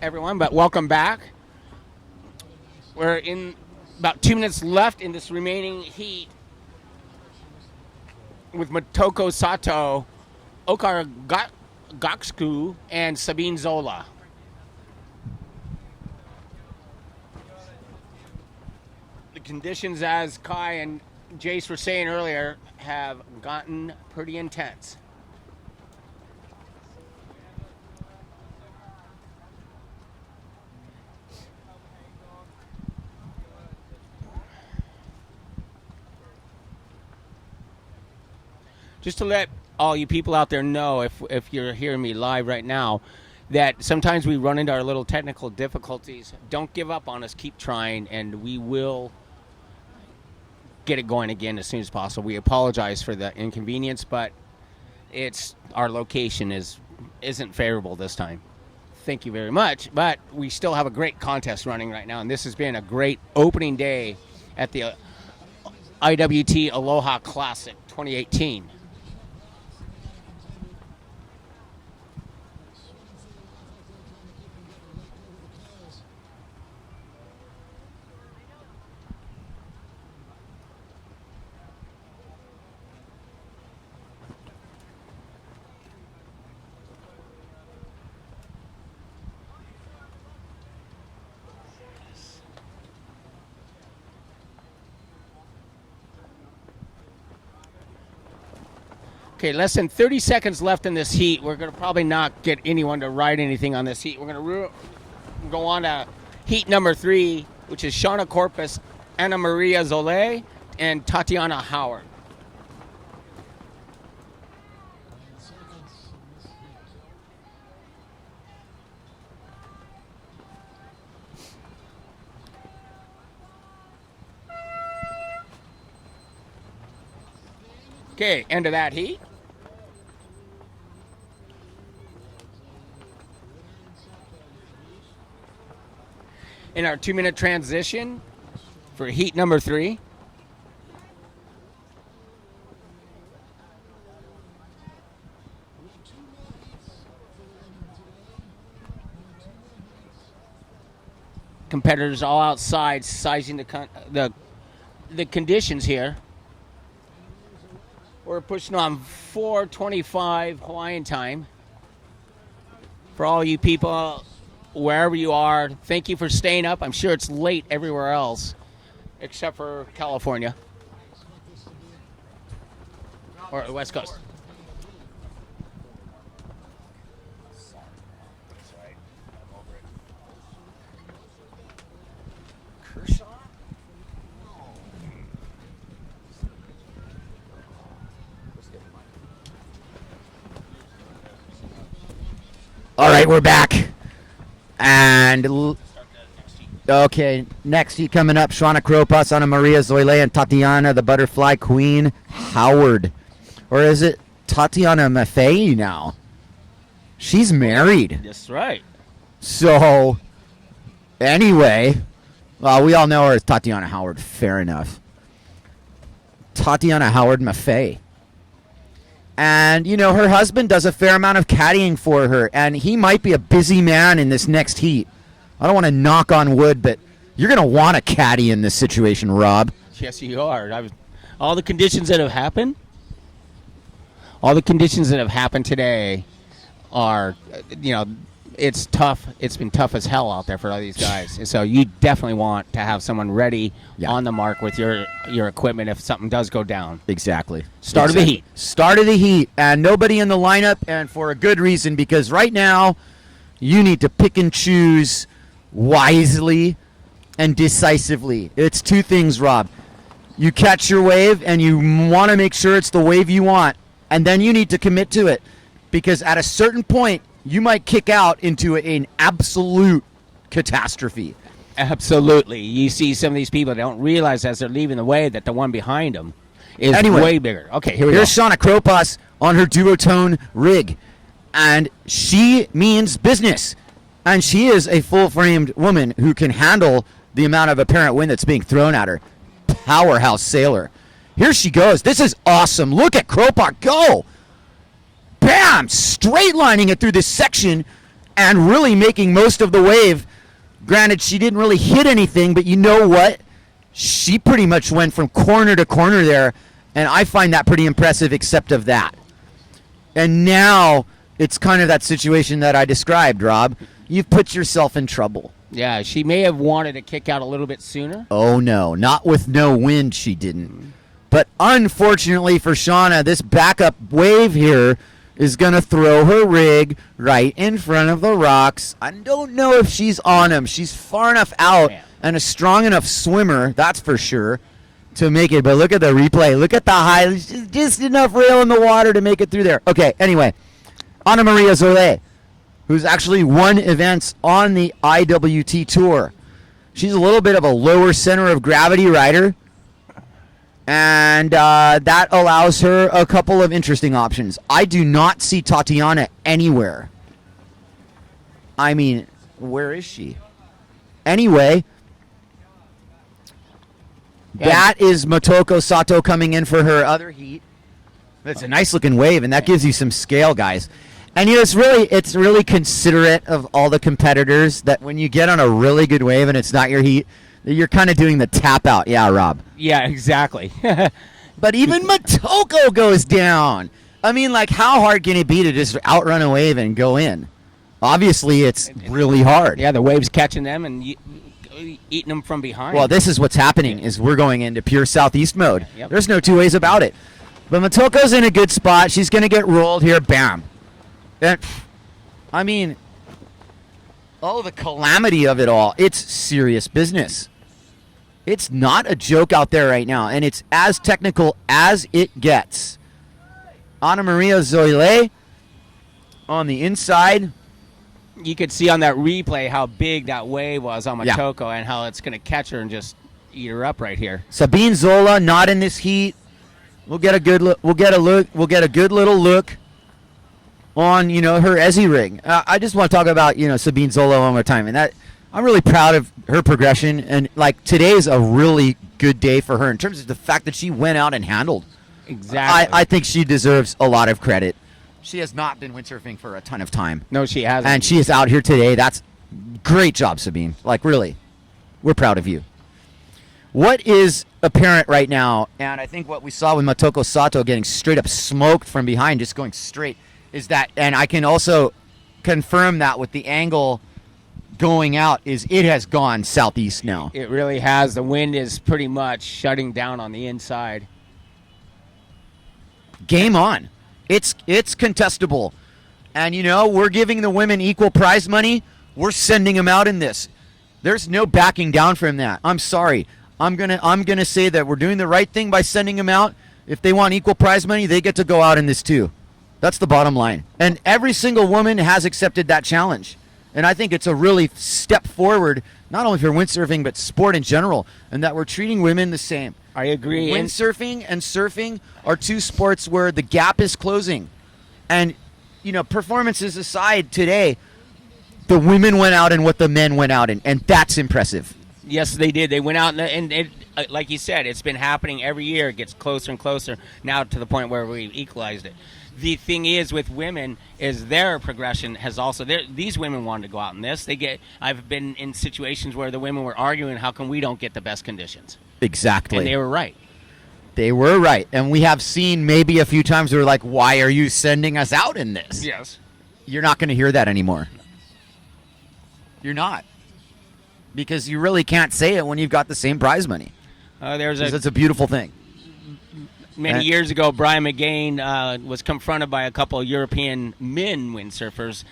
everyone, but welcome back. We're in about 2 minutes left in this remaining heat with Motoko Sato, Okar Gaksku, and Sabine Zola. The conditions, as Kai and Jace were saying earlier, have gotten pretty intense. Just to let all you people out there know, if you're hearing me live right now, that sometimes we run into our little technical difficulties. Don't give up on us. Keep trying, and we will get it going again as soon as possible. We apologize for the inconvenience, but our location isn't favorable this time. Thank you very much. But we still have a great contest running right now, and this has been a great opening day at the IWT Aloha Classic 2018. Okay, less than 30 seconds left in this heat. We're going to probably not get anyone to ride anything on this heat. We're going to go on to heat number 3, which is Shauna Crocus, Annamaria Soleil, and Tatiana Howard. Okay, end of that heat. In our 2-minute transition for heat number 3. Competitors all outside sizing the conditions here. We're pushing on 4:25 Hawaiian time. For all you people, wherever you are, thank you for staying up. I'm sure it's late everywhere else, except for California or the West Coast. Kershaw? All right, we're back. And, okay, next heat coming up, Shauna Crocus, Annamaria Soleil, and Tatiana, the Butterfly Queen, Howard. Or is it Tatiana Maffei now? She's married. That's right. So, anyway, we all know her as Tatiana Howard. Fair enough. Tatiana Howard Maffei. And, you know, her husband does a fair amount of caddying for her, and he might be a busy man in this next heat. I don't want to knock on wood, but you're going to want a caddy in this situation, Rob. Yes, you are. All the conditions that have happened today are, you know, it's tough. It's been tough as hell out there for all these guys. And so you definitely want to have someone ready on the mark with your equipment if something does go down. Exactly. Start of the heat. Start of the heat. And nobody in the lineup, and for a good reason, because right now you need to pick and choose wisely and decisively. It's two things, Rob. You catch your wave, and you want to make sure it's the wave you want. And then you need to commit to it. Because at a certain point, you might kick out into an absolute catastrophe. Absolutely. You see some of these people that don't realize as they're leaving the wave that the one behind them is way bigger. Okay, here we go. Here's Shauna Crocus on her duotone rig. And she means business. And she is a full-framed woman who can handle the amount of apparent wind that's being thrown at her. Powerhouse sailor. Here she goes. This is awesome. Look at Crocus go. Bam! Straight lining it through this section and really making most of the wave. Granted, she didn't really hit anything, but you know what? She pretty much went from corner to corner there, and I find that pretty impressive except of that. And now it's kind of that situation that I described, Rob. You've put yourself in trouble. Yeah, she may have wanted to kick out a little bit sooner. Oh, no. Not with no wind, she didn't. But unfortunately for Shauna, this backup wave here is going to throw her rig right in front of the rocks. I don't know if she's on them. She's far enough out and a strong enough swimmer, that's for sure, to make it. But look at the replay. Look at the high. Just enough rail in the water to make it through there. Okay, anyway. Annamaria Soleil, who's actually won events on the IWT Tour. She's a little bit of a lower center of gravity rider. And that allows her a couple of interesting options. I do not see Tatiana anywhere. I mean, where is she? Anyway, that is Motoko Sato coming in for her other heat. It's a nice looking wave, and that gives you some scale, guys. And you know, it's really considerate of all the competitors that when you get on a really good wave and it's not your heat, you're kind of doing the tap out. Yeah, Rob. Yeah, exactly. But even Motoko goes down. I mean, like, how hard can it be to just outrun a wave and go in? Obviously, it's really hard. Yeah, the wave's catching them and eating them from behind. Well, this is what's happening, is we're going into pure southeast mode. Yep. There's no two ways about it. But Motoko's in a good spot. She's going to get rolled here. Bam. And, I mean, oh, the calamity of it all. It's serious business. It's not a joke out there right now, and it's as technical as it gets. Annamaria Soleil on the inside. You could see on that replay how big that wave was on Motoko and how it's going to catch her and just eat her up right here. Sabine Zola not in this heat. We'll get a good look. We'll get a good little look on, you know, her Ezzy rig. I just want to talk about, you know, Sabine Zola one more time, and that I'm really proud of her progression, and like today is a really good day for her in terms of the fact that she went out and handled. Exactly. I think she deserves a lot of credit. She has not been windsurfing for a ton of time. No, she hasn't. And she is out here today. That's great job, Sabine. Like, really, we're proud of you. What is apparent right now, and I think what we saw with Motoko Sato getting straight up smoked from behind, just going straight, is that, and I can also confirm that with the angle going out, is it has gone southeast now. It really has. The wind is pretty much shutting down on the inside. Game on. It's contestable. And, you know, we're giving the women equal prize money. We're sending them out in this. There's no backing down from that. I'm sorry. I'm gonna say that we're doing the right thing by sending them out. If they want equal prize money, they get to go out in this too. That's the bottom line. And every single woman has accepted that challenge. And I think it's a really step forward, not only for windsurfing, but sport in general, and that we're treating women the same. I agree. Windsurfing and surfing are two sports where the gap is closing. And, you know, performances aside today, the women went out in what the men went out in, and that's impressive. Yes, they did. They went out, and it, like you said, it's been happening every year. It gets closer and closer now to the point where we've equalized it. The thing is with women is their progression has also, these women wanted to go out in this. I've been in situations where the women were arguing, how come we don't get the best conditions? Exactly. And they were right. They were right. And we have seen maybe a few times where we're like, why are you sending us out in this? Yes. You're not going to hear that anymore. You're not. Because you really can't say it when you've got the same prize money. It's a beautiful thing. Many years ago, Brian McGain was confronted by a couple of European men windsurfers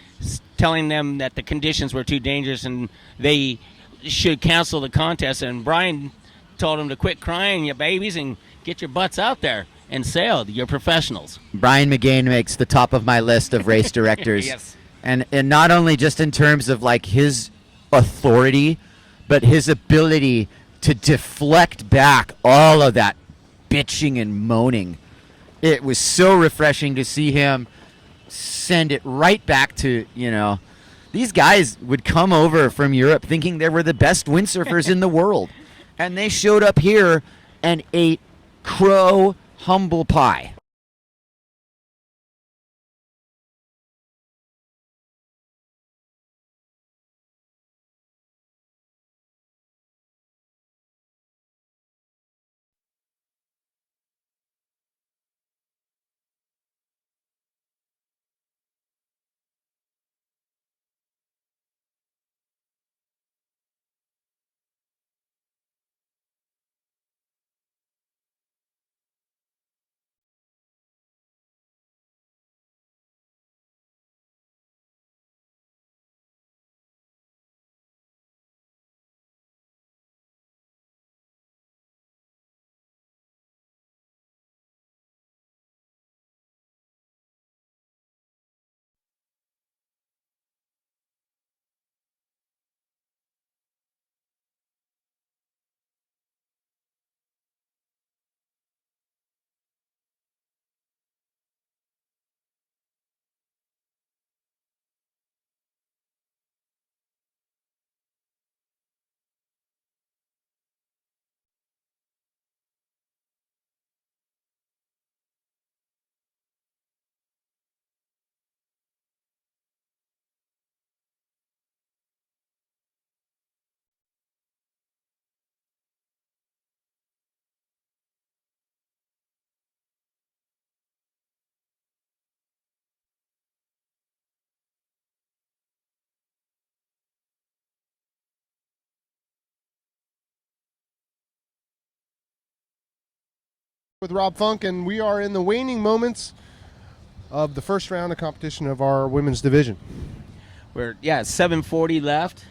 telling them that the conditions were too dangerous and they should cancel the contest. And Brian told them to quit crying, you babies, and get your butts out there and sail. You're professionals. Brian McGain makes the top of my list of race directors. Yes. And not only just in terms of like his authority, but his ability to deflect back all of that bitching and moaning. It was so refreshing to see him send it right back to, you know, these guys would come over from Europe thinking they were the best windsurfers in the world. And they showed up here and ate crow humble pie. with Rob Funk, and we are in the waning moments of the first round of competition of our women's division. We're 7:40 left.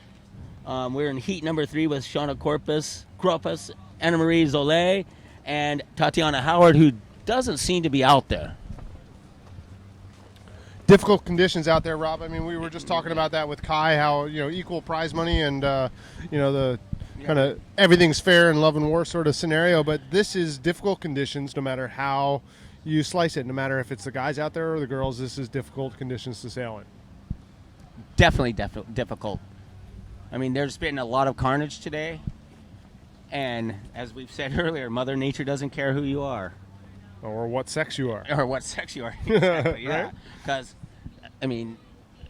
We're in heat number 3 with Shauna Crocus, Annamaria Soleil, and Tatiana Howard, who doesn't seem to be out there. Difficult conditions out there, Rob. I mean, we were just talking about that with Kai, how, equal prize money and, the kind of everything's fair in love and war sort of scenario. But this is difficult conditions no matter how you slice it. No matter if it's the guys out there or the girls, this is difficult conditions to sail in. Definitely difficult. I mean, there's been a lot of carnage today. And as we've said earlier, Mother Nature doesn't care who you are. Or what sex you are. Or what sex you are. Exactly, yeah. Right? Because, I mean,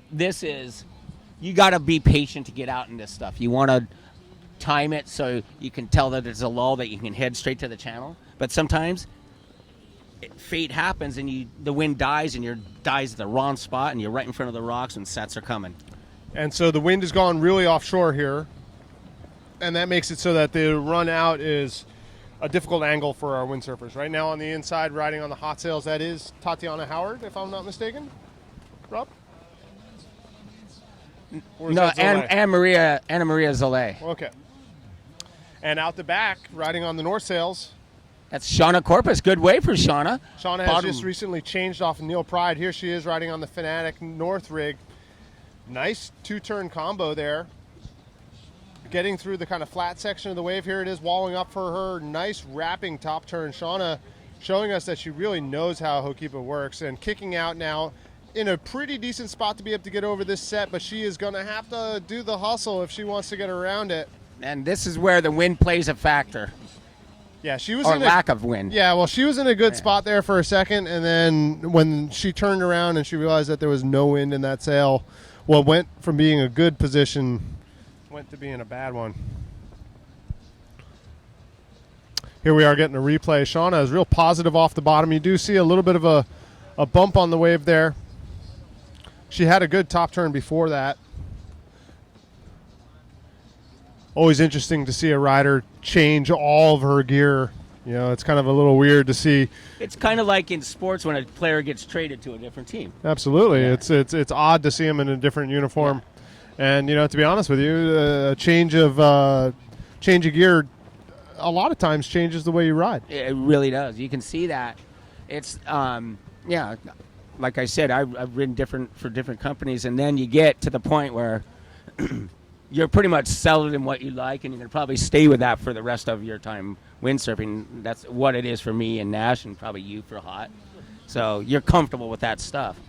you got to be patient to get out in this stuff. You want to time it so you can tell that there's a lull that you can head straight to the channel. But sometimes fate happens and the wind dies and you're dies at the wrong spot and you're right in front of the rocks and sets are coming. And so the wind has gone really offshore here. And that makes it so that the run out is a difficult angle for our windsurfers. Right now on the inside, riding on the hot sails, that is Tatiana Howard, if I'm not mistaken. Rob? No, Annamaria Soleil. Okay. And out the back, riding on the north sails, that's Shawna Crocus. Good way for Shauna. Shauna has just recently changed off of Neil Pride. Here she is riding on the Fanatic North rig. Nice two-turn combo there. Getting through the kind of flat section of the wave. Here it is walling up for her. Nice wrapping top turn. Shauna showing us that she really knows how Hokipa works and kicking out now in a pretty decent spot to be able to get over this set, but she is going to have to do the hustle if she wants to get around it. And this is where the wind plays a factor. Yeah, she was or lack of wind. Yeah, well, she was in a good spot there for a second, and then when she turned around and she realized that there was no wind in that sail, what went from being a good position went to being a bad one. Here we are getting a replay. Shauna is real positive off the bottom. You do see a little bit of a bump on the wave there. She had a good top turn before that. Always interesting to see a rider change all of her gear. It's kind of a little weird to see. It's kind of like in sports when a player gets traded to a different team. Absolutely. Yeah. It's odd to see him in a different uniform. Yeah. And, to be honest with you, a change of gear a lot of times changes the way you ride. It really does. You can see that. It's, like I said, I've ridden for different companies, and then you get to the point where you're pretty much settled in what you like, and you're going to probably stay with that for the rest of your time windsurfing. That's what it is for me and Nash, and probably you for Hot. So you're comfortable with that stuff.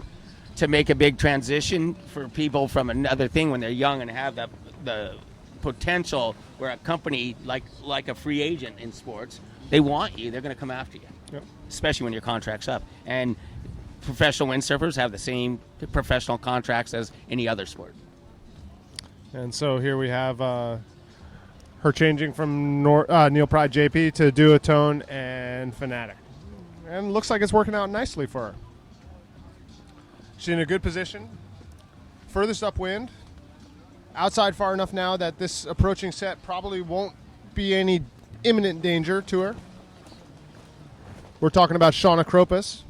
To make a big transition for people from another thing when they're young and have the potential where a company like a free agent in sports, they want you, they're going to come after you. Yep. Especially when your contract's up. And professional windsurfers have the same professional contracts as any other sport. And so here we have her changing from Neil Pride JP to Duotone and Fanatic. And looks like it's working out nicely for her. She's in a good position. Furthest upwind. Outside far enough now that this approaching set probably won't be any imminent danger to her. We're talking about Shawna Crocus.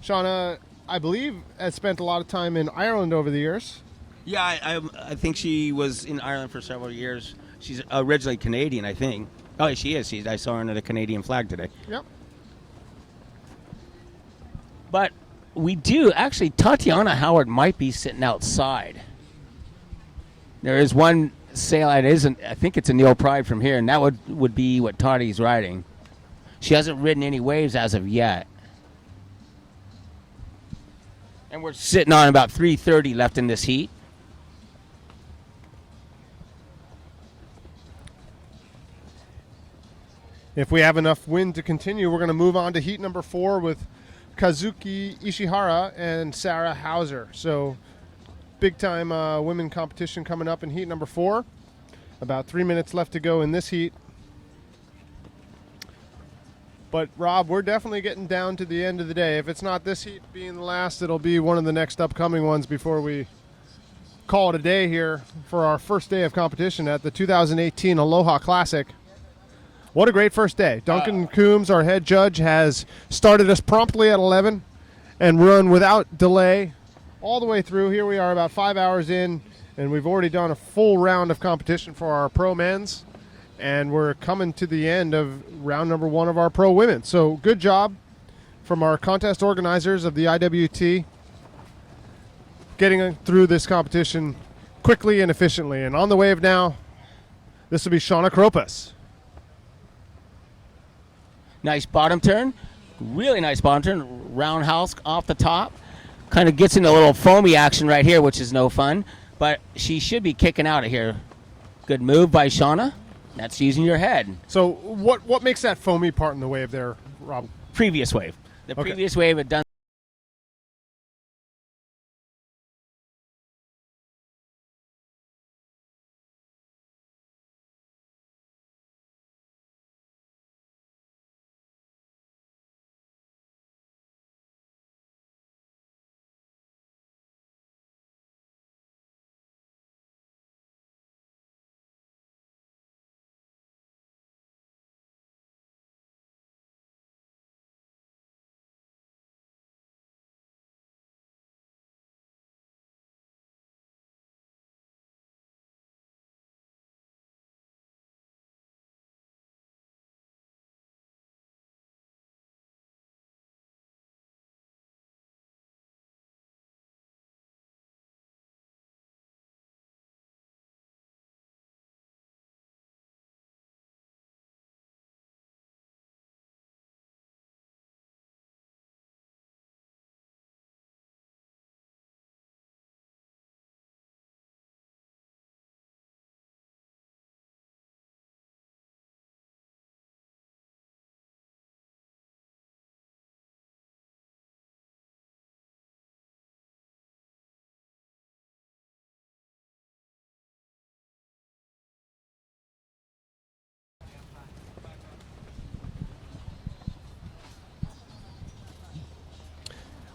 Shauna, I believe, has spent a lot of time in Ireland over the years. Yeah, I think she was in Ireland for several years. She's originally Canadian, I think. Oh, she is. I saw her under the Canadian flag today. Yep. But we do. Actually, Tatiana Howard might be sitting outside. There is one sail that isn't. I think it's a Neil Pride from here, and that would be what Tati's riding. She hasn't ridden any waves as of yet. And we're sitting on about 3:30 left in this heat. If we have enough wind to continue, we're going to move on to heat number 4 with Kisuke Ishihara and Sarah Hauser. So big time women competition coming up in heat number 4. About 3 minutes left to go in this heat. But Rob, we're definitely getting down to the end of the day. If it's not this heat being the last, it'll be one of the next upcoming ones before we call it a day here for our first day of competition at the 2018 Aloha Classic. What a great first day. Duncan Coombs, our head judge, has started us promptly at 11 and run without delay all the way through. Here we are about 5 hours in, and we've already done a full round of competition for our pro men's, and we're coming to the end of round number 1 of our pro women. So good job from our contest organizers of the IWT getting through this competition quickly and efficiently. And on the wave now, this will be Shawna Crocus. Nice bottom turn. Really nice bottom turn. Roundhouse off the top. Kind of gets into a little foamy action right here, which is no fun. But she should be kicking out of here. Good move by Shauna. That's using your head. So what makes that foamy part in the wave there, Rob? Previous wave. The Okay. previous wave had done.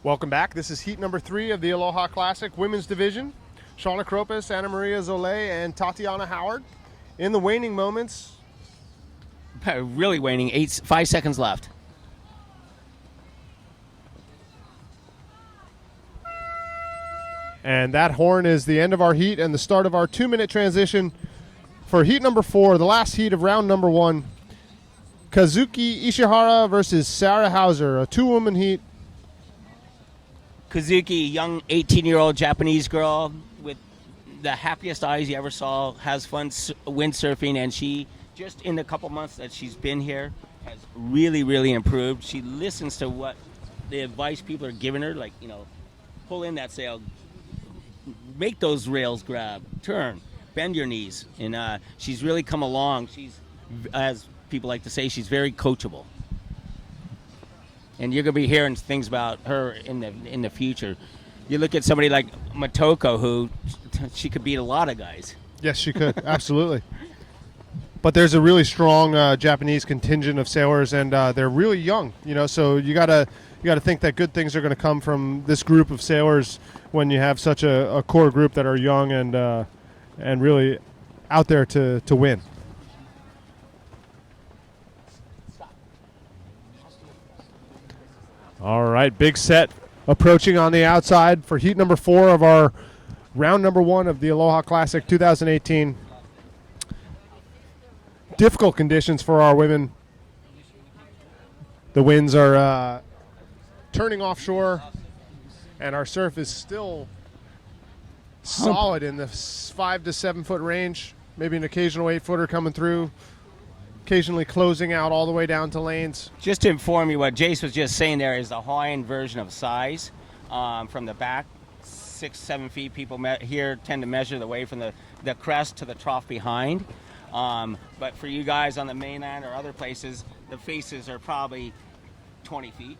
Welcome back. This is heat number 3 of the Aloha Classic Women's Division. Shauna Crocus, Annamaria Soleil, and Tatiana Howard. In the waning moments, Really waning. 5 seconds left. and that horn is the end of our heat and the start of our 2-minute transition for heat number 4, the last heat of round number 1. Kazuki Ishihara versus Sarah Hauser, a 2-woman heat. Kisuke, young 18-year-old Japanese girl with the happiest eyes you ever saw, has fun windsurfing, and she, just in the couple months that she's been here, has really, really improved. She listens to what the advice people are giving her, like, pull in that sail, make those rails grab, turn, bend your knees, and she's really come along. She's, as people like to say, she's very coachable. And you're going to be hearing things about her in the future. You look at somebody like Motoko, who she could beat a lot of guys. Yes, she could. Absolutely. But there's a really strong Japanese contingent of sailors, and they're really young. So you gotta think that good things are going to come from this group of sailors when you have such a core group that are young and really out there to win. All right, big set approaching on the outside for heat number 4 of our round number 1 of the Aloha Classic 2018. Difficult conditions for our women. The winds are turning offshore, and our surf is still solid in the 5 to 7 foot range. Maybe an occasional 8-footer coming through, occasionally closing out all the way down to lanes. Just to inform you, what Jace was just saying there is the Hawaiian version of size. From the back, 6-7 feet. People here tend to measure the way from the crest to the trough behind. But for you guys on the mainland or other places, the faces are probably 20 feet.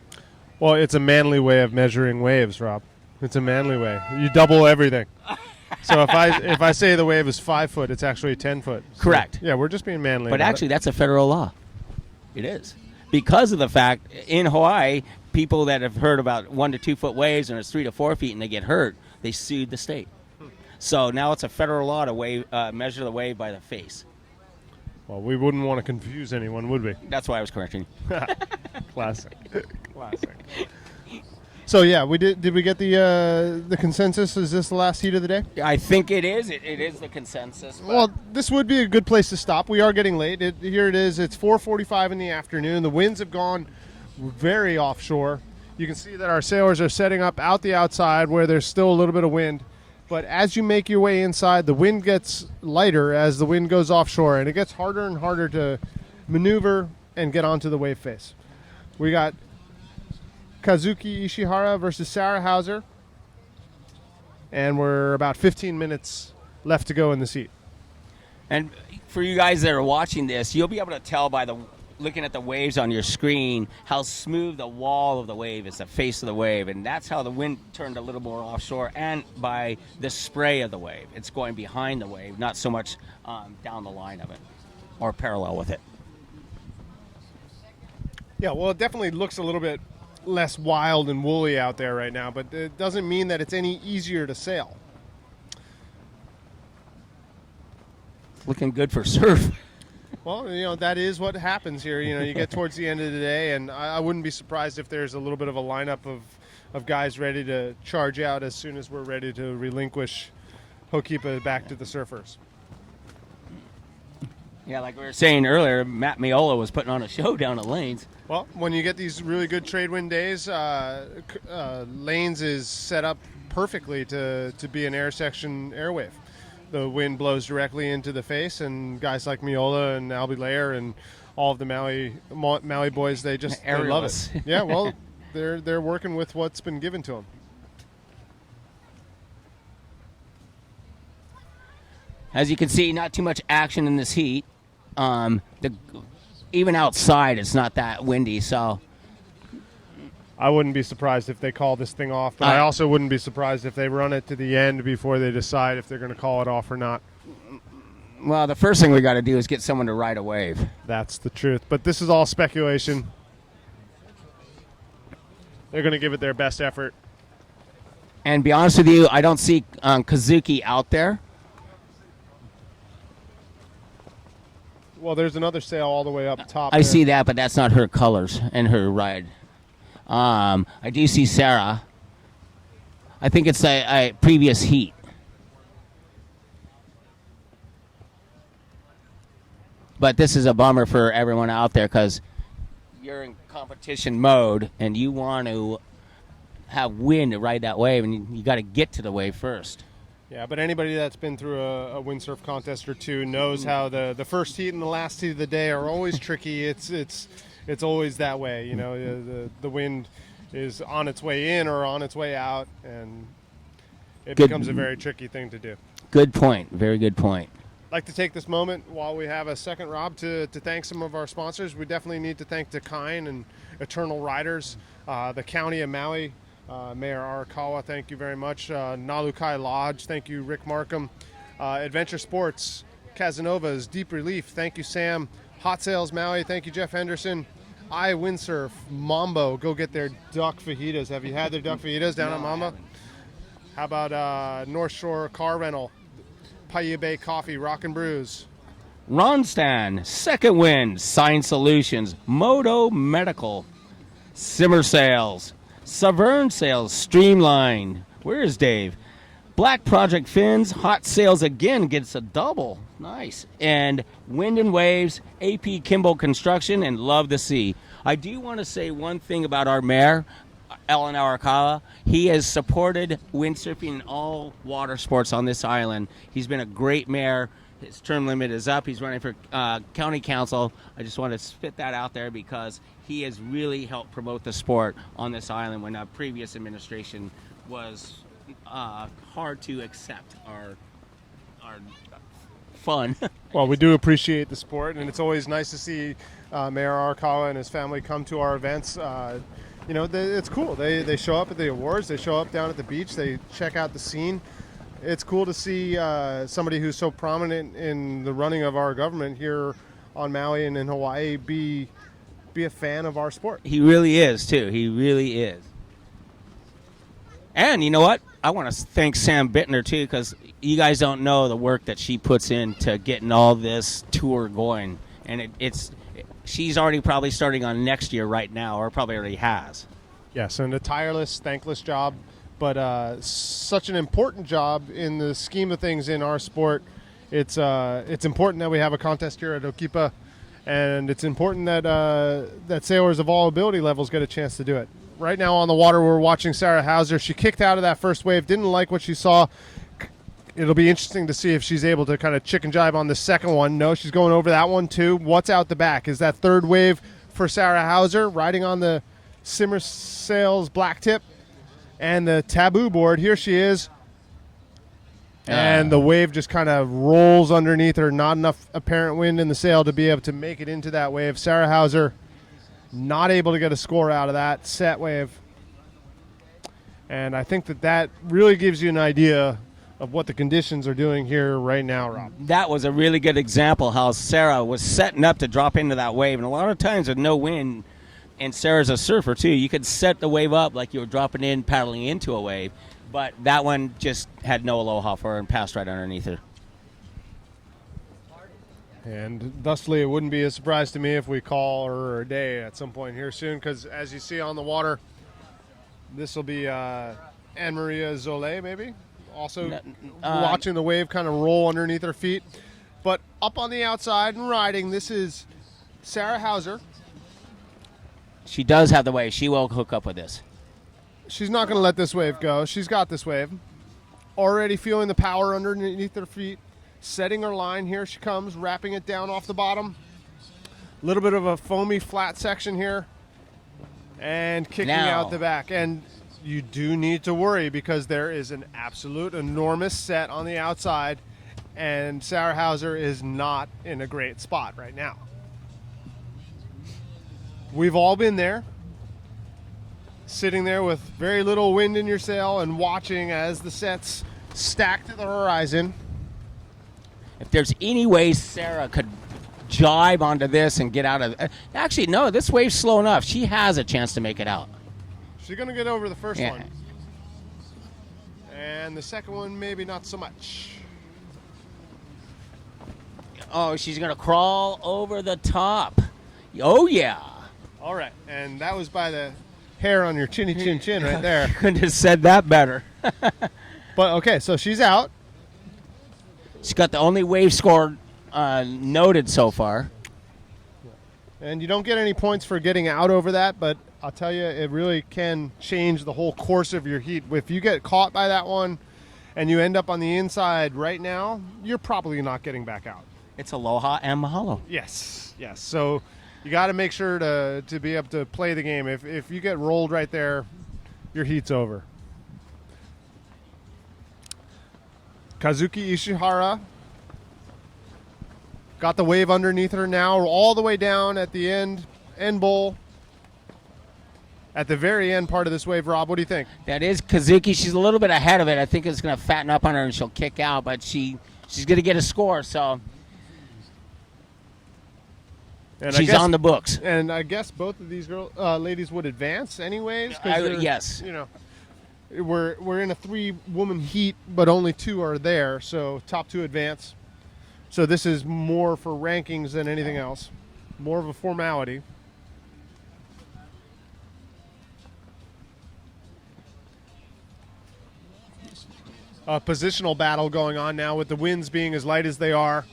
Well, it's a manly way of measuring waves, Rob. It's a manly way. You double everything. So if I say the wave is 5 foot, it's actually 10 foot. So, correct. Yeah, we're just being manly. But actually, that's a federal law. It is. Because of the fact, in Hawaii, people that have heard about 1 to 2 foot waves and it's 3 to 4 feet and they get hurt, they sued the state. So now it's a federal law to measure the wave by the face. Well, we wouldn't want to confuse anyone, would we? That's why I was correcting you. Classic. Classic. So yeah, we did. Did we get the consensus? Is this the last heat of the day? I think it is. It is the consensus. But Well, this would be a good place to stop. We are getting late. Here it is. It's 4:45 in the afternoon. The winds have gone very offshore. You can see that our sailors are setting up out the outside where there's still a little bit of wind. But as you make your way inside, the wind gets lighter as the wind goes offshore, and it gets harder and harder to maneuver and get onto the wave face. We got Kisuke Ishihara versus Sarah Hauser, and we're about 15 minutes left to go in the seat. And for you guys that are watching this, you'll be able to tell by looking at the waves on your screen how smooth the wall of the wave is, the face of the wave, and that's how the wind turned a little more offshore, and by the spray of the wave. It's going behind the wave, not so much down the line of it or parallel with it. Yeah, well, it definitely looks a little bit less wild and woolly out there right now, but it doesn't mean that it's any easier to sail. It's looking good for surf. Well, that is what happens here. You get towards the end of the day, and I wouldn't be surprised if there's a little bit of a lineup of guys ready to charge out as soon as we're ready to relinquish Hokipa back to the surfers. Yeah, like we were saying earlier, Matt Miola was putting on a show down at Lanes. Well, when you get these really good trade wind days, Lanes is set up perfectly to be an air section airwave. The wind blows directly into the face, and guys like Miola and Albie Lair and all of the Maui boys, they love it. Yeah, well, they're working with what's been given to them. As you can see, not too much action in this heat. Even outside, it's not that windy, so I wouldn't be surprised if they call this thing off, but I also wouldn't be surprised if they run it to the end before they decide if they're going to call it off or not. well, the first thing we got to do is get someone to ride a wave. That's the truth. But this is all speculation. They're going to give it their best effort. And be honest with you, I don't see Kisuke out there. Well, there's another sail all the way up top. I see that, but that's not her colors and her ride. I do see Sarah. I think it's a previous heat. But this is a bummer for everyone out there because you're in competition mode and you want to have wind to ride that wave, and you got to get to the wave first. Yeah, but anybody that's been through a windsurf contest or two knows how the first heat and the last heat of the day are always tricky. It's always that way. The wind is on its way in or on its way out, and it becomes a very tricky thing to do. Good point. Very good point. I'd like to take this moment while we have a second, Rob, to thank some of our sponsors. We definitely need to thank Dakine and Eternal Riders, the County of Maui, Mayor Arakawa, thank you very much. Nalukai Lodge, thank you, Rick Markham. Adventure Sports, Casanovas, Deep Relief, thank you, Sam. Hot Sales Maui, thank you, Jeff Henderson. Windsurf, Mambo, go get their duck fajitas. Have you had their duck fajitas down at Mambo? How about North Shore Car Rental, Paia Bay Coffee, Rock and Brews. Ronstan, Second Wind, Sign Solutions, Moto Medical, Simmer Sales, Savern Sales, Streamline. Where is Dave? Black Project Fins, Hot Sales again gets a double. Nice. And Wind and Waves, AP Kimball Construction, and Love the Sea. I do want to say one thing about our mayor, Ellen Arakawa. He has supported windsurfing and all water sports on this island. He's been a great mayor. His term limit is up. He's running for county council. I just want to spit that out there because he has really helped promote the sport on this island when a previous administration was hard to accept our fun. Well, we do appreciate the sport, and it's always nice to see Mayor Arakawa and his family come to our events. It's cool. They show up at the awards. They show up down at the beach. They check out the scene. It's cool to see somebody who's so prominent in the running of our government here on Maui and in Hawaii be a fan of our sport. He really is, too. He really is. And you know what? I want to thank Sam Bittner, too, because you guys don't know the work that she puts into getting all this tour going, and she's already probably starting on next year right now, or probably already has. Yes, and a tireless, thankless job, but such an important job in the scheme of things in our sport. It's important that we have a contest here at Okipa, and it's important that that sailors of all ability levels get a chance to do it. Right now on the water, we're watching Sarah Hauser. She kicked out of that first wave, didn't like what she saw. It'll be interesting to see if she's able to kind of chicken jive on the second one. No, she's going over that one too. What's out the back? Is that third wave for Sarah Hauser riding on the Simmer Sails black tip and the taboo board? Here she is. And the wave just kind of rolls underneath her. Not enough apparent wind in the sail to be able to make it into that wave. Sarah Hauser not able to get a score out of that set wave. And I think that really gives you an idea of what the conditions are doing here right now, Rob. That was a really good example how Sarah was setting up to drop into that wave. And a lot of times with no wind, and Sarah's a surfer too, you could set the wave up like you were dropping in, paddling into a wave. But that one just had no aloha for her and passed right underneath her. And thusly, it wouldn't be a surprise to me if we call her a day at some point here soon, because as you see on the water, this will be Annamaria Soleil, maybe? Also watching the wave kind of roll underneath her feet. But up on the outside and riding, this is Sarah Hauser. She does have the wave. She will hook up with this. She's not going to let this wave go. She's got this wave. Already feeling the power underneath her feet. Setting her line. Here she comes, wrapping it down off the bottom. A little bit of a foamy flat section here. And kicking out the back. And you do need to worry because there is an absolute enormous set on the outside, and Sarah Hauser is not in a great spot right now. We've all been there, sitting there with very little wind in your sail and watching as the sets stack to the horizon. If there's any way Sarah could jibe onto this and get out of it. Actually, no, this wave's slow enough. She has a chance to make it out. She's going to get over the first one. And the second one, maybe not so much. Oh, she's going to crawl over the top. Oh, yeah. All right. And that was by the hair on your chinny chin chin right there. Couldn't have said that better. But, okay, so she's out. She's got the only wave score noted so far. And you don't get any points for getting out over that, but I'll tell you, it really can change the whole course of your heat. If you get caught by that one and you end up on the inside right now, you're probably not getting back out. It's aloha and mahalo. Yes, yes. So you got to make sure to be able to play the game. If you get rolled right there, your heat's over. Kazuki Ishihara got the wave underneath her now, all the way down at the end bowl. At the very end part of this wave, Rob, what do you think? That is Kazuki. She's a little bit ahead of it. I think it's going to fatten up on her and she'll kick out, but she's going to get a score, so and she's on the books. And I guess both of these ladies would advance anyways. Yes. You know, we're in a 3-woman heat, but only 2 are there, so top 2 advance. So this is more for rankings than anything else. More of a formality. A positional battle going on now with the winds being as light as they are.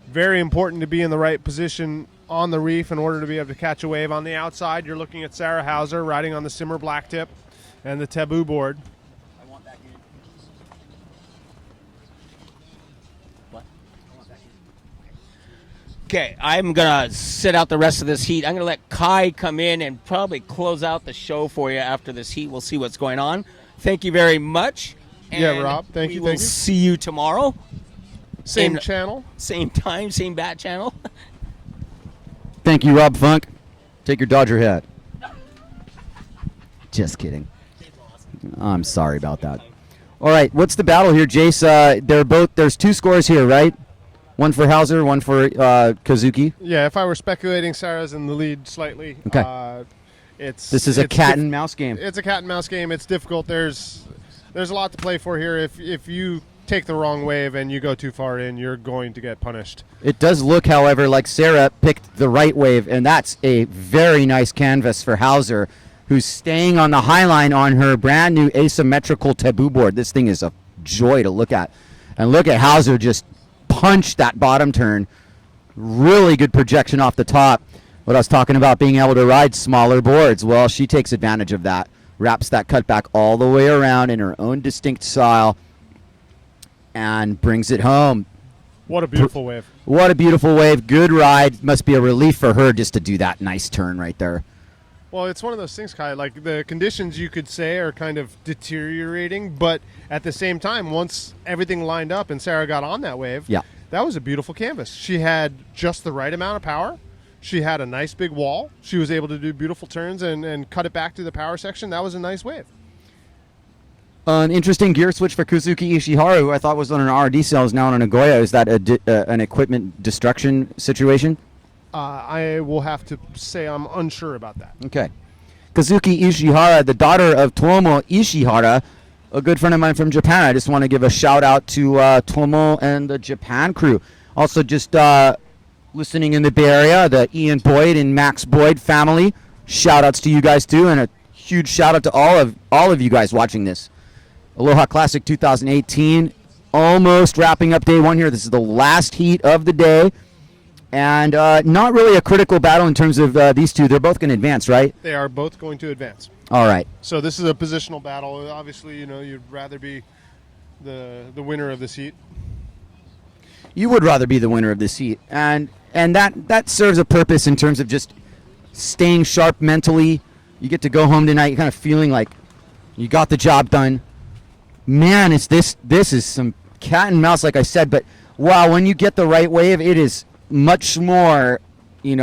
Very important to be in the right position on the reef in order to be able to catch a wave. On the outside, you're looking at Sarah Hauser riding on the Simmer blacktip and the taboo board. I want that here. What? I want that here. Okay, I'm going to sit out the rest of this heat. I'm going to let Kai come in and probably close out the show for you after this heat. We'll see what's going on. Thank you very much. Yeah, Rob. Thank you. We'll see you tomorrow. Same channel. Same time, same bat channel. Thank you, Rob Funk. Take your Dodger hat. Just kidding. I'm sorry about that. All right, what's the battle here, Jace? There's 2 scores here, right? One for Hauser, one for Kazuki. Yeah, if I were speculating, Sarah's in the lead slightly. Okay. This is a cat and mouse game. It's a cat and mouse game. It's difficult. There's there's a lot to play for here. If you take the wrong wave and you go too far in, you're going to get punished. It does look, however, like Sarah picked the right wave, and that's a very nice canvas for Hauser, who's staying on the high line on her brand new asymmetrical taboo board. This thing is a joy to look at. And look at Hauser just punch that bottom turn. Really good projection off the top. What I was talking about, being able to ride smaller boards. Well, she takes advantage of that. Wraps that cutback all the way around in her own distinct style and brings it home. What a beautiful wave. What a beautiful wave. Good ride. Must be a relief for her just to do that nice turn right there. Well, it's one of those things, Kai. Like, the conditions, you could say, are kind of deteriorating, but at the same time, once everything lined up and Sarah got on that wave, Yeah. that was a beautiful canvas. She had just the right amount of power. She had a nice big wall. She was able to do beautiful turns and cut it back to the power section. That was a nice wave. An interesting gear switch for Kisuke Ishihara, who I thought was on an RD cell, is now on a Nagoya. Is that an equipment destruction situation? I will have to say I'm unsure about that. Okay. Kazuki Ishihara, the daughter of Tomo Ishihara, a good friend of mine from Japan. I just want to give a shout out to Tomo and the Japan crew. Also, just listening in the Bay Area, the Ian Boyd and Max Boyd family. Shout outs to you guys too, and a huge shout out to all of you guys watching this. Aloha Classic 2018, almost wrapping up day one here. This is the last heat of the day. And not really a critical battle in terms of these two. They're both going to advance, right? They are both going to advance. All right. So this is a positional battle. Obviously, you'd rather be the winner of this heat. You would rather be the winner of this heat. And that serves a purpose in terms of just staying sharp mentally. You get to go home tonight, you're kind of feeling like you got the job done. Man, this is some cat and mouse, like I said. But, wow, when you get the right wave, it is much more,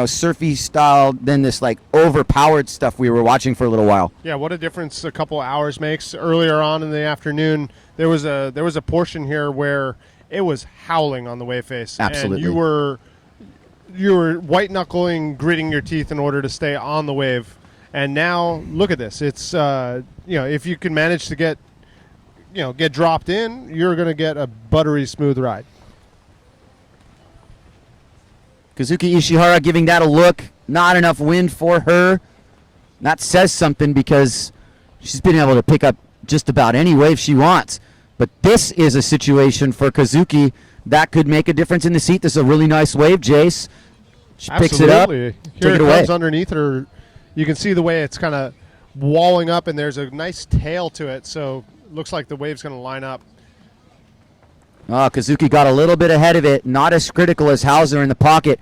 surfy style than this like overpowered stuff we were watching for a little while. Yeah, what a difference a couple hours makes. Earlier on in the afternoon, there was a portion here where it was howling on the wave face. Absolutely. And you were white knuckling, gritting your teeth in order to stay on the wave. And now look at this. It's if you can manage to get dropped in, you're going to get a buttery smooth ride. Kazuki Ishihara giving that a look. Not enough wind for her. That says something because she's been able to pick up just about any wave she wants. But this is a situation for Kazuki that could make a difference in the seat. This is a really nice wave, Jace. She picks it up. Here Take it it away. comes underneath her. You can see the way it's kind of walling up, and there's a nice tail to it. So it looks like the wave's going to line up. Oh, Kazuki got a little bit ahead of it. Not as critical as Hauser in the pocket,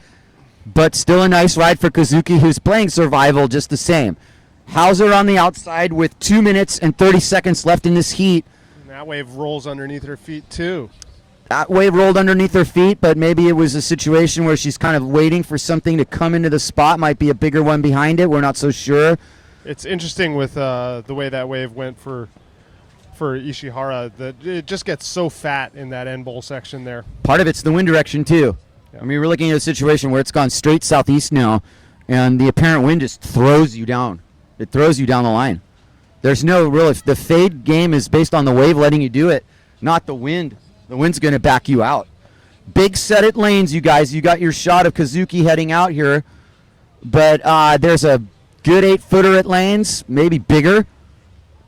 but still a nice ride for Kazuki, who's playing survival just the same. Hauser on the outside with 2 minutes and 30 seconds left in this heat. And that wave rolls underneath her feet, too. That wave rolled underneath her feet, but maybe it was a situation where she's kind of waiting for something to come into the spot. Might be a bigger one behind it. We're not so sure. It's interesting with the way that wave went for Ishihara, that it just gets so fat in that end bowl section there. Part of it's the wind direction, too. Yeah. I mean, we're looking at a situation where it's gone straight southeast now, and the apparent wind just throws you down. It throws you down the line. There's no real... The fade game is based on the wave letting you do it, not the wind. The wind's going to back you out. Big set at lanes, you guys. You got your shot of Kazuki heading out here, but there's a good 8-footer at lanes, maybe bigger,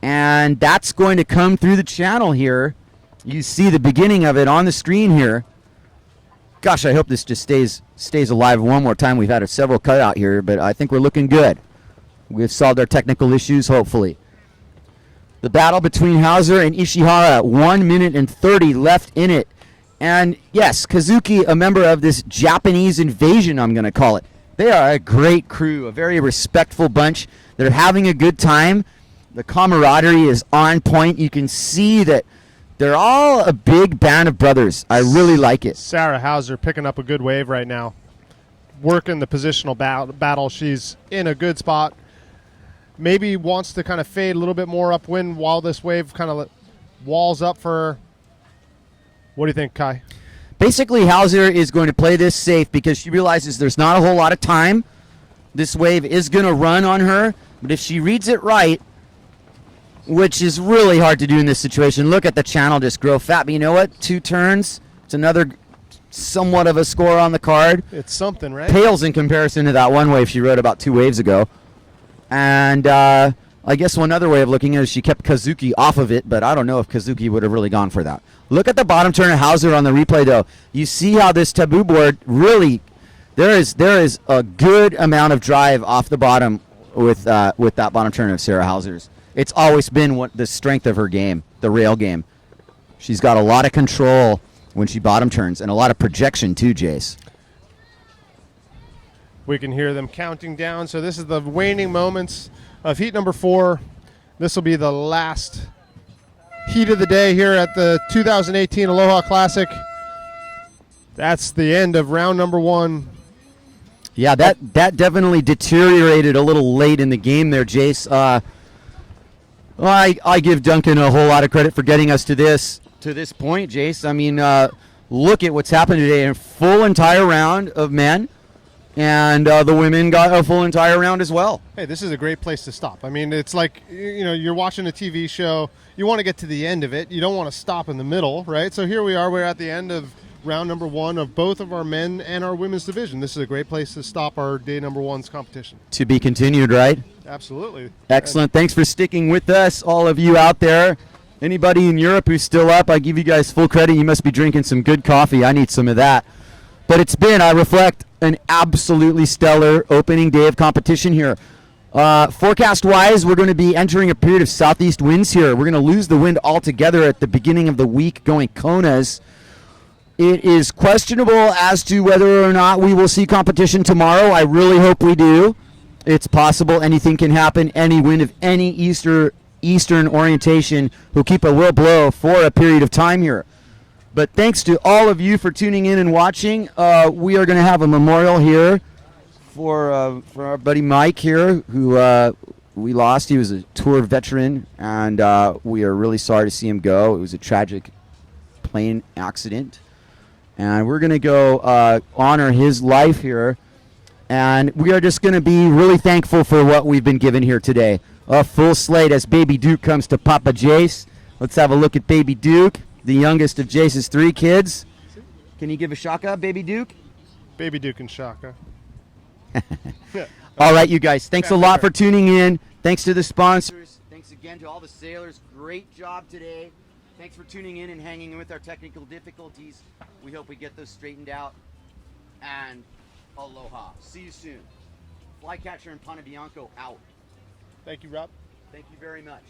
and that's going to come through the channel here. You see the beginning of it on the screen here. Gosh, I hope this just stays alive one more time. We've had several cut out here, but I think we're looking good. We've solved our technical issues, hopefully. The battle between Hauser and Ishihara, 1 minute and 30 left in it. And yes, Kazuki, a member of this Japanese invasion, I'm going to call it. They are a great crew, a very respectful bunch. They're having a good time. The camaraderie is on point. You can see that they're all a big band of brothers. I really like it. Sarah Hauser picking up a good wave right now. Working the positional battle. She's in a good spot. Maybe wants to kind of fade a little bit more upwind while this wave kind of walls up for her. What do you think, Kai? Basically, Hauser is going to play this safe because she realizes there's not a whole lot of time. This wave is going to run on her, but if she reads it right, which is really hard to do in this situation. Look at the channel just grow fat. But you know what? 2 turns. It's another somewhat of a score on the card. It's something, right? Pales in comparison to that one wave she rode about 2 waves ago. And I guess one other way of looking at it is she kept Kisuke off of it, but I don't know if Kisuke would have really gone for that. Look at the bottom turn of Hauser on the replay, though. You see how this taboo board really, there is a good amount of drive off the bottom with that bottom turn of Sarah Hauser's. It's always been the strength of her game, the rail game. She's got a lot of control when she bottom turns and a lot of projection too, Jace. We can hear them counting down. So this is the waning moments of heat number 4. This will be the last heat of the day here at the 2018 Aloha Classic. That's the end of round number 1. Yeah, that definitely deteriorated a little late in the game there, Jace. I give Duncan a whole lot of credit for getting us to this point, Jace. I mean, look at what's happened today. A full entire round of men, and the women got a full entire round as well. Hey, this is a great place to stop. I mean, it's like, you're watching a TV show. You want to get to the end of it. You don't want to stop in the middle, right? So here we are. We're at the end of round number 1 of both of our men and our women's division. This is a great place to stop our day number 1's competition. To be continued, right? Absolutely. Excellent. Thanks for sticking with us, all of you out there. Anybody in Europe who's still up, I give you guys full credit. You must be drinking some good coffee. I need some of that. But it's been, I reflect, an absolutely stellar opening day of competition here. Forecast-wise, we're going to be entering a period of southeast winds here. We're going to lose the wind altogether at the beginning of the week going Konas. It is questionable as to whether or not we will see competition tomorrow. I really hope we do. It's possible anything can happen. Any wind of any eastern orientation will keep a will blow for a period of time here. But thanks to all of you for tuning in and watching. We are going to have a memorial here for our buddy Mike here, who we lost. He was a tour veteran, and we are really sorry to see him go. It was a tragic plane accident. And we're going to go honor his life here. And we are just going to be really thankful for what we've been given here today. A full slate as Baby Duke comes to Papa Jace. Let's have a look at Baby Duke, the youngest of Jace's 3 kids. Can you give a shaka, Baby Duke? Baby Duke and Shaka. All right, you guys. Thanks a lot for tuning in. Thanks to the sponsors. Thanks again to all the sailors. Great job today. Thanks for tuning in and hanging in with our technical difficulties. We hope we get those straightened out. And aloha. See you soon. Flycatcher and Pana Bianco out. Thank you, Rob. Thank you very much.